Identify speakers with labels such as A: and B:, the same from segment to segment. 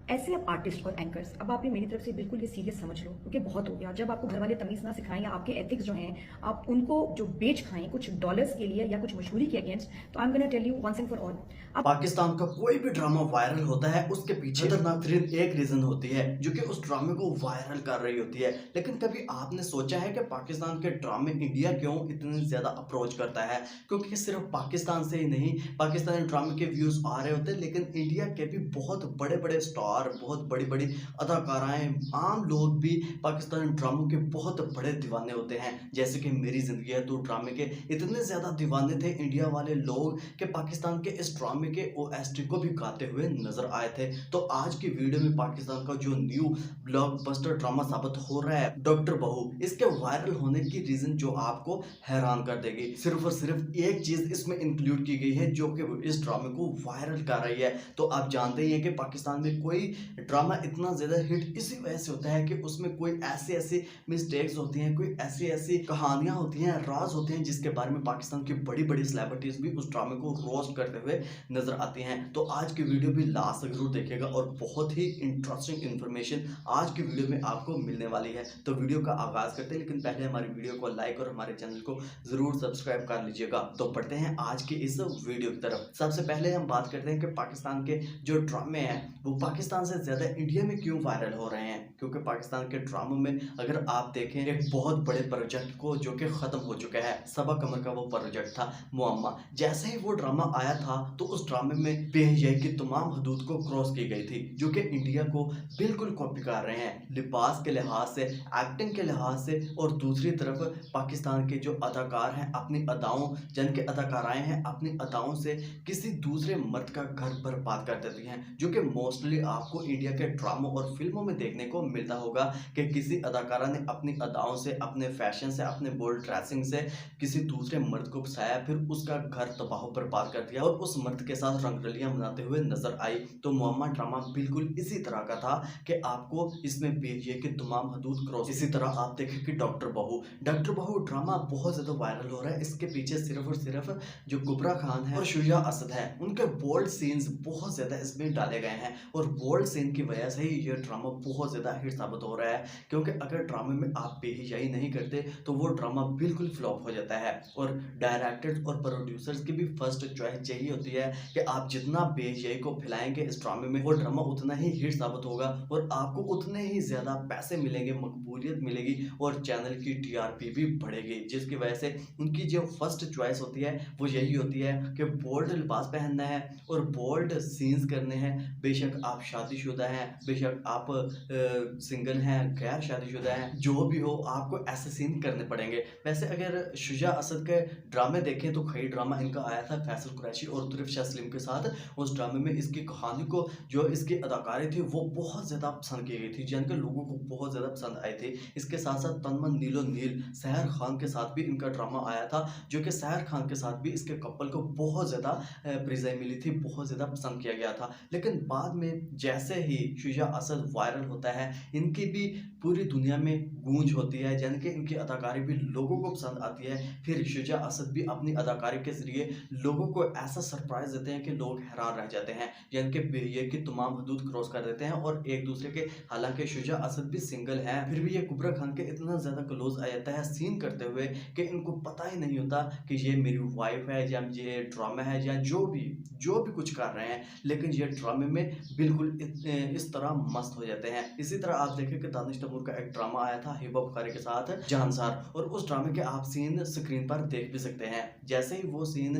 A: ऐसे अब आर्टिस्ट और एंकर्स, अब आप ये मेरी तरफ से बिल्कुल ये सीरियस समझ लो, क्योंकि बहुत हो गया। जब आपको घर वाले तमीज़ ना सिखाएं या आपके एथिक्स जो हैं आप उनको जो बेच खाएं कुछ डॉलर्स के लिए या कुछ मशहूरी के अगेंस्ट, तो I am gonna tell you once and for all. अब
B: पाकिस्तान का कोई भी ड्रामा वायरल होता है, उसके पीछे खतरनाक तरीन एक रीजन होती है जो कि उस ड्रामे को वायरल कर रही होती है। लेकिन कभी आपने सोचा है कि पाकिस्तान के ड्रामे इंडिया क्यों इतने ज्यादा अप्रोच करता है? क्योंकि सिर्फ पाकिस्तान से ही नहीं, पाकिस्तानी ड्रामे के व्यूज आ रहे होते हैं, लेकिन इंडिया के भी बहुत बड़े बड़े स्टार, बहुत बड़ी बड़ी अदाकाराएं, आम लोग भी पाकिस्तानी ड्रामों के बहुत बड़े दीवाने होते हैं। जैसे कि मेरी जिंदगी है तो ड्रामे के इतने ज्यादा दीवाने थे इंडिया वाले लोग कि पाकिस्तान के इस ड्रामे के ओएसटी को भी गाते हुए नजर आए थे। तो आज की वीडियो में पाकिस्तान का जो न्यू ब्लॉकबस्टर ड्रामा साबित हो रहा है, डॉक्टर बहू, इसके वायरल होने की रीजन जो आपको हैरान कर देगी। सिर्फ और सिर्फ एक चीज इसमें इंक्लूड की गई है जो कि इस ड्रामे को वायरल कर रही है। तो आप जानते ही हैं कि पाकिस्तान में कोई ड्रामा इतना ज्यादा हिट इसी वजह से होता है कि उसमें कोई ऐसी ऐसी मिस्टेक्स होती हैं, कोई ऐसी ऐसी कहानियां होती हैं, राज होते हैं, जिसके बारे में पाकिस्तान की बड़ी बड़ी सेलिब्रिटीज भी उस ड्रामे को रोस्ट करते हुए नजर आती हैं। तो आज की वीडियो भी लास्ट तक जरूर देखिएगा और बहुत ही इंटरेस्टिंग इंफॉर्मेशन आज की वीडियो में आपको मिलने वाली है। तो वीडियो का आगाज करते हैं, लेकिन पहले हमारी वीडियो को लाइक और हमारे चैनल को जरूर सब्सक्राइब कर लीजिएगा। तो बढ़ते हैं आज की इस वीडियो की तरफ। सबसे पहले हम बात करते हैं कि पाकिस्तान के जो ड्रामे हैं वो पाकिस्तान से ज्यादा इंडिया में क्यों वायरल हो रहे हैं। क्योंकि पाकिस्तान के ड्रामों में अगर आप देखें, एक बहुत बड़े प्रोजेक्ट को जो कि खत्म हो चुका है, सबा कमर का वो प्रोजेक्ट था मुअम्मा, जैसे ही वो ड्रामा आया था तो उस ड्रामे में बेहयाई की तमाम हदूद को क्रॉस की गई थी, जो कि इंडिया को बिल्कुल कॉपी कर रहे हैं, लिबास के लिहाज से, एक्टिंग के लिहाज से। और दूसरी तरफ पाकिस्तान के जो अदाकार हैं अपनी अदाओं, जन के अदाकाराएं हैं, अपनी अदाओं से किसी दूसरे मर्द का घर बर्बाद कर देती हैं, जो कि मोस्टली आपको इंडिया के ड्रामों और फिल्मों में देखने को मिलता होगा कि किसी अदाकारा ने अपनी अदाओं से, अपने फैशन से, अपने बोल्ड ड्रेसिंग से किसी दूसरे मर्द को फंसाया, फिर उसका घर तबाह बर्बाद कर दिया और उस मर्द के साथ रंगरलियां मनाते हुए नजर आई। तो मुअम्मा ड्रामा बिल्कुल इसी तरह का था कि आपको इसमें बेहयाई के तमाम हदूद क्रॉस। इसी तरह आप देखें कि डॉक्टर बहू ड्रामा बहुत ज्यादा वायरल हो रहा है। इसके पीछे सिर्फ और सिर्फ जो कुबरा खान है और शुजा असद है, उनके बोल्ड सीन्स बहुत ज्यादा इसमें डाले गए हैं और बोल्ड सीन की वजह से ही ये ड्रामा बहुत ज्यादा हिट साबित हो रहा है। क्योंकि अगर ड्रामे में आप बेहयाई नहीं करते तो वो ड्रामा बिल्कुल फ्लॉप हो जाता है। और डायरेक्टर्स और प्रोड्यूसर्स की भी फर्स्ट चॉइस यही होती है कि आप जितना बेहयाई को फैलाएंगे इस ड्रामे में, वो ड्रामा उतना ही हिट साबित होगा और आपको उतने ही ज्यादा पैसे मिलेंगे, मकबूलियत मिलेगी और चैनल की टीआरपी भी बढ़ेगी। जिसकी वजह से उनकी जो फर्स्ट चॉइस होती है वो यही होती है कि बोल्ड लिबास पहनना है और बोल्ड सीन्स करने हैं। बेशक आप शादीशुदा हैं, बेशक आप सिंगल हैं, गैर शादीशुदा हैं, जो भी हो, आपको ऐसे सीन करने पड़ेंगे। वैसे अगर शुजा असद के ड्रामे देखें तो कई ड्रामा इनका आया था फैसल कुरैशी और तुरिफ शाह सलीम के साथ। उस ड्रामे में इसकी कहानी को, जो इसकी अदाकारी थी, वो बहुत ज्यादा पसंद की गई थी, जिनके लोगों को बहुत ज्यादा पसंद आई थी। इसके साथ साथ तनमन नीलो नील सहर खान के साथ भी इनका ड्रामा आया था, जो कि सहर खान के साथ भी इसके कपल को बहुत ज्यादा प्रिज़ाई मिली थी, बहुत ज्यादा पसंद किया गया था। लेकिन बाद में जैसे ही शुजा असद वायरल होता है, इनकी भी पूरी दुनिया में गूंज होती है, यानी कि इनकी अदाकारी भी लोगों को पसंद आती है। फिर शुजा असद भी अपनी अदाकारी के जरिए लोगों को ऐसा सरप्राइज देते हैं कि लोग हैरान रह जाते हैं, यानी कि बेहयाई की तमाम हदूद क्रॉस कर देते हैं और एक दूसरे के, हालांकि शुजा असद भी सिंगल है, फिर भी ये कुबरा खान के इतना ज्यादा क्लोज आ जाता है सीन करते हुए कि इनको पता ही नहीं होता कि ये मेरी वाइफ है या ये ड्रामा है या जो भी कुछ कर रहे हैं, लेकिन ये ड्रामे में बिल्कुल इस तरह मस्त हो जाते हैं। इसी तरह आप देखें कि दानिश तैमूर का एक ड्रामा आया था हिबा बुखारी के साथ जानसार, और उस ड्रामे के आप सीन स्क्रीन पर देख भी सकते हैं। जैसे ही वो सीन,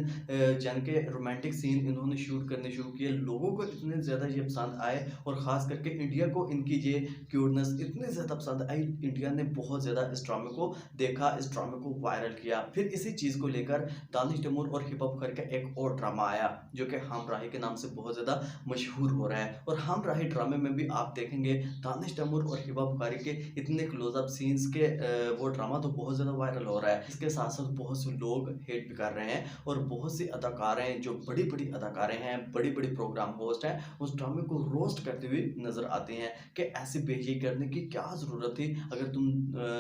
B: जन के रोमांटिक सीन इन्होंने शूट करने शुरू किए, लोगों को इतने ज्यादा ये पसंद आए और खास करके इंडिया को इनकी ये क्यूटनेस इतनी ज्यादा पसंद आई, इंडिया ने बहुत ज्यादा इस ड्रामे को देखा, इस ड्रामे को वायरल किया। फिर इसी चीज को लेकर दानिश तैमूर और हिबा बुखारी का एक और ड्रामा आया जो कि हम राही के नाम से बहुत ज्यादा मशहूर हो रहा है। और हम राही ड्रामे में भी आप देखेंगे दानिश तैमूर और हिबा बुखारी के इतने क्लोजअप सीन्स के वो ड्रामा तो बहुत ज्यादा वायरल हो रहा है। इसके साथ साथ बहुत से लोग हेट भी कर रहे हैं और बहुत सी अदाकारें, जो बड़ी बड़ी अदाकारें हैं, बड़ी बड़ी प्रोग्राम होस्ट हैं, उस ड्रामे को रोस्ट करते हुए नजर आते हैं कि ऐसी बेहयाई करने की क्या जरूरत थी। अगर तुम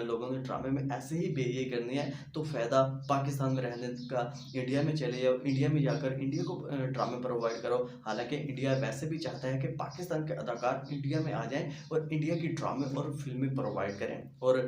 B: लोगों ने ड्रामे में ऐसे ही बेहयाई करनी है तो फायदा पाकिस्तान में रहने का, इंडिया में चले जाओ, इंडिया में जाकर इंडिया को ड्रामे प्रोवाइड करो। हालांकि इंडिया वैसे भी चाहता है कि पाकिस्तान के अदाकार इंडिया में आ जाएं और इंडिया की ड्रामे और फिल्में प्रोवाइड करें। और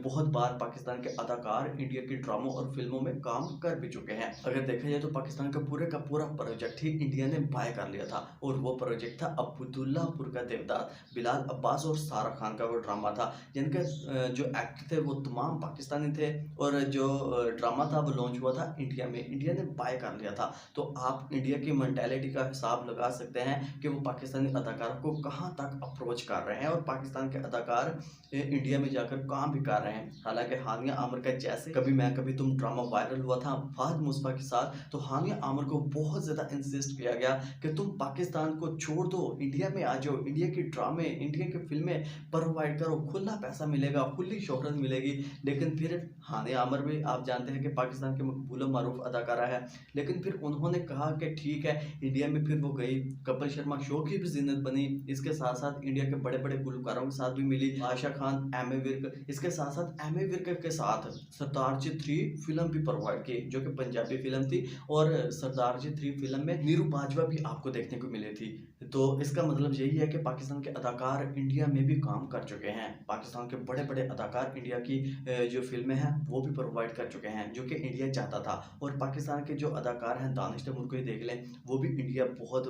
B: बहुत बार पाकिस्तान के अदाकार इंडिया की ड्रामों और फिल्मों में काम कर भी चुके हैं। अगर देखा जाए तो पाकिस्तान का पूरा प्रोजेक्ट ही इंडिया ने बाय कर लिया था और वो प्रोजेक्ट था अब्दुल्लापुर का देवदास। बिलाल अब्बास और सारा खान का वो ड्रामा था, जिनके जो एक्टर थे वो तमाम पाकिस्तानी थे और जो ड्रामा था वो लॉन्च हुआ था इंडिया में, इंडिया ने बाय कर लिया था। तो आप इंडिया की मेंटालिटी का हिसाब लगा सकते हैं कि वो पाकिस्तानी अदाकारों को कहाँ तक अप्रोच कर रहे हैं और पाकिस्तान के अदाकार इंडिया में जाकर काम भी कर रहे हैं। हालांकि हानिया आमिर का जैसे कभी मैं कभी तुम ड्रामा वायरल हुआ था फहद मुस्तफा के साथ, तो हानिया आमिर को बहुत ज़्यादा इंसिस्ट किया गया कि तुम पाकिस्तान को छोड़ दो, इंडिया में आ जाओ, इंडिया की ड्रामे इंडिया की फिल्में प्रोवाइड करो, खुला पैसा मिलेगा, खुली शोहरत मिलेगी। लेकिन फिर हानिया आमिर भी आप जानते हैं कि पाकिस्तान के मकबूल मारूफ अदाकारा है, लेकिन फिर उन्होंने कहा कि ठीक है इंडिया में। फिर वो गई, कपिल शर्मा शो की भी जिन्नत बनी, इसके साथ साथ इंडिया के बड़े बड़े गुलकारों के साथ भी मिली, आयशा खान, एम ए विर्क, इसके साथ साथ एम ए विर्क के साथ सरदार जी 3 फिल्म भी प्रोवाइड की जो कि पंजाबी फिल्म थी। और सरदार जी 3 फिल्म में नीरू बाजवा भी आपको देखने को मिली थी। तो इसका मतलब यही है कि पाकिस्तान के अदाकार इंडिया में भी काम कर चुके हैं। पाकिस्तान के बड़े बड़े अदाकार इंडिया की जो फिल्में हैं वो भी प्रोवाइड कर चुके हैं जो कि इंडिया चाहता था। और पाकिस्तान के जो अदाकार हैं, दानिश तैमूर को ही देख लें, वो भी इंडिया बहुत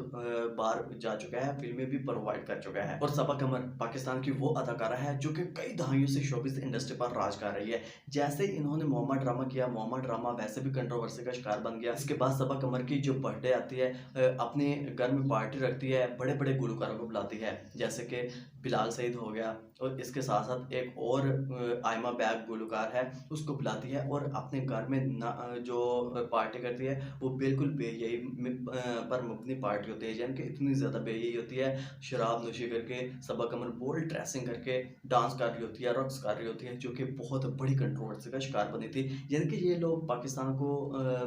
B: बार जा चुका है, फिल्में भी प्रोवाइड कर चुका है। और सबा कमर पाकिस्तान की वो अदाकारा है जो कि कई दहाइयों से शोबिस इंडस्ट्री पर राज कर रही है। जैसे इन्होंने मोहम्मद ड्रामा किया, मोहम्मद ड्रामा वैसे भी कंट्रोवर्सी का शिकार बन गया। इसके बाद सबा कमर की जो बर्थडे आती है, अपने घर में पार्टी रखती है, बड़े बड़े गुलकारों को बुलाती है, जैसे कि बिलाल सईद हो गया, और इसके साथ साथ एक और आयमा बैग गुलकार है, उसको बुलाती है और अपने घर में जो पार्टी करती है वो बिल्कुल बेयही पर मबनी पार्टी होती है, यानी कि इतनी ज़्यादा बेयही होती है। शराब नोशी करके सबा कमर बोल्ड ड्रेसिंग करके डांस कर रही होती है, रक्स कर रही होती है, जो कि बहुत बड़ी कंट्रोवर्सी का शिकार बनी थी। यानी कि ये लोग पाकिस्तान को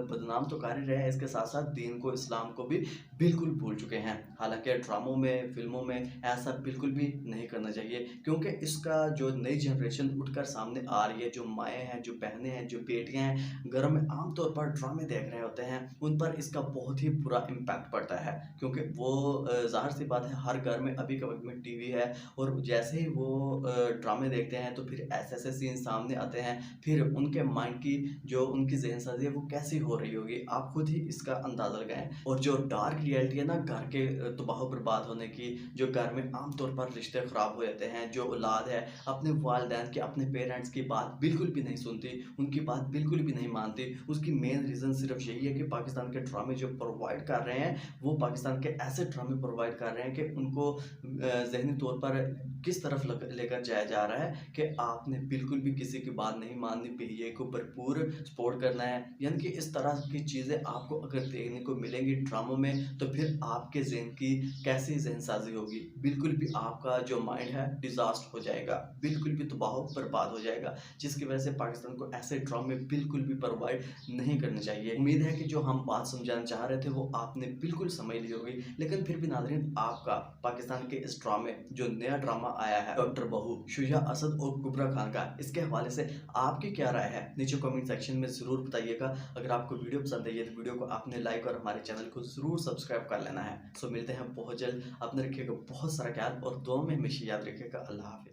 B: बदनाम तो कर ही रहे हैं, इसके साथ साथ दीन को, इस्लाम को भी बिल्कुल भूल चुके हैं। हालांकि ड्रामों में, फिल्मों में ऐसा बिल्कुल भी नहीं करना चाहिए, क्योंकि इसका जो नई जनरेशन उठकर सामने आ रही है, जो माएँ हैं, जो बहनें हैं, जो बेटियां हैं, घर में आमतौर पर ड्रामे देख रहे होते हैं, उन पर इसका बहुत ही बुरा इम्पैक्ट पड़ता है। क्योंकि वो ज़ाहिर सी बात है हर घर में अभी के वक्त में टीवी है, और जैसे ही वो ड्रामे देखते हैं तो फिर ऐसे ऐसे सीन सामने आते हैं, फिर उनके माइंड की जो उनकी जहनसाजी है वो कैसी हो रही होगी, आप खुद ही इसका अंदाज़ा लगाएं। और जो डार्क रियलिटी है ना घर के तबाह बर्बाद होने की, जो घर में आमतौर पर रिश्ते ख़राब हो जाते हैं, जो औलाद है अपने वालिदैन की, अपने पेरेंट्स की बात बिल्कुल भी नहीं सुनती, उनकी बात बिल्कुल भी नहीं मानती, उसकी मेन रीज़न सिर्फ यही है कि पाकिस्तान के ड्रामे जो प्रोवाइड कर रहे हैं वो पाकिस्तान के ऐसे ड्रामे प्रोवाइड कर रहे हैं कि उनको ज़हनी तौर पर किस तरफ लेकर जाया जा रहा है कि आपने बिल्कुल भी किसी की बात नहीं माननी, बेहिए को भरपूर सपोर्ट करना है। यानी कि इस तरह की चीज़ें आपको अगर देखने को मिलेंगी ड्रामों में, तो फिर आपके जहन की कैसी जहनसाजी होगी, बिल्कुल भी आपका जो माइंड है डिजास्ट हो जाएगा, बिल्कुल भी तबाह बर्बाद हो जाएगा, जिसकी वजह से पाकिस्तान को ऐसे ड्रामे बिल्कुल भी प्रोवाइड नहीं करने चाहिए। उम्मीद है कि जो हम बात समझाना चाह रहे थे वो आपने बिल्कुल समझ ली होगी। लेकिन फिर भी नाज़रीन, आपका पाकिस्तान के इस ड्रामे, जो नया ड्रामा आया है डॉक्टर बहू, शुजा असद और कुबरा खान का, इसके हवाले से आपकी क्या राय है नीचे कमेंट सेक्शन में ज़रूर बताइएगा। अगर आपको वीडियो पसंद आई है तो वीडियो को आपने लाइक और हमारे चैनल को ज़रूर सब्सक्राइब कर लेना है। सो मिलते हैं बहुत जल्द, अपने रखिएगा बहुत सारा ख्याल और दुआ में हमेशा याद रखिएगा। अल्लाह हाफिज़।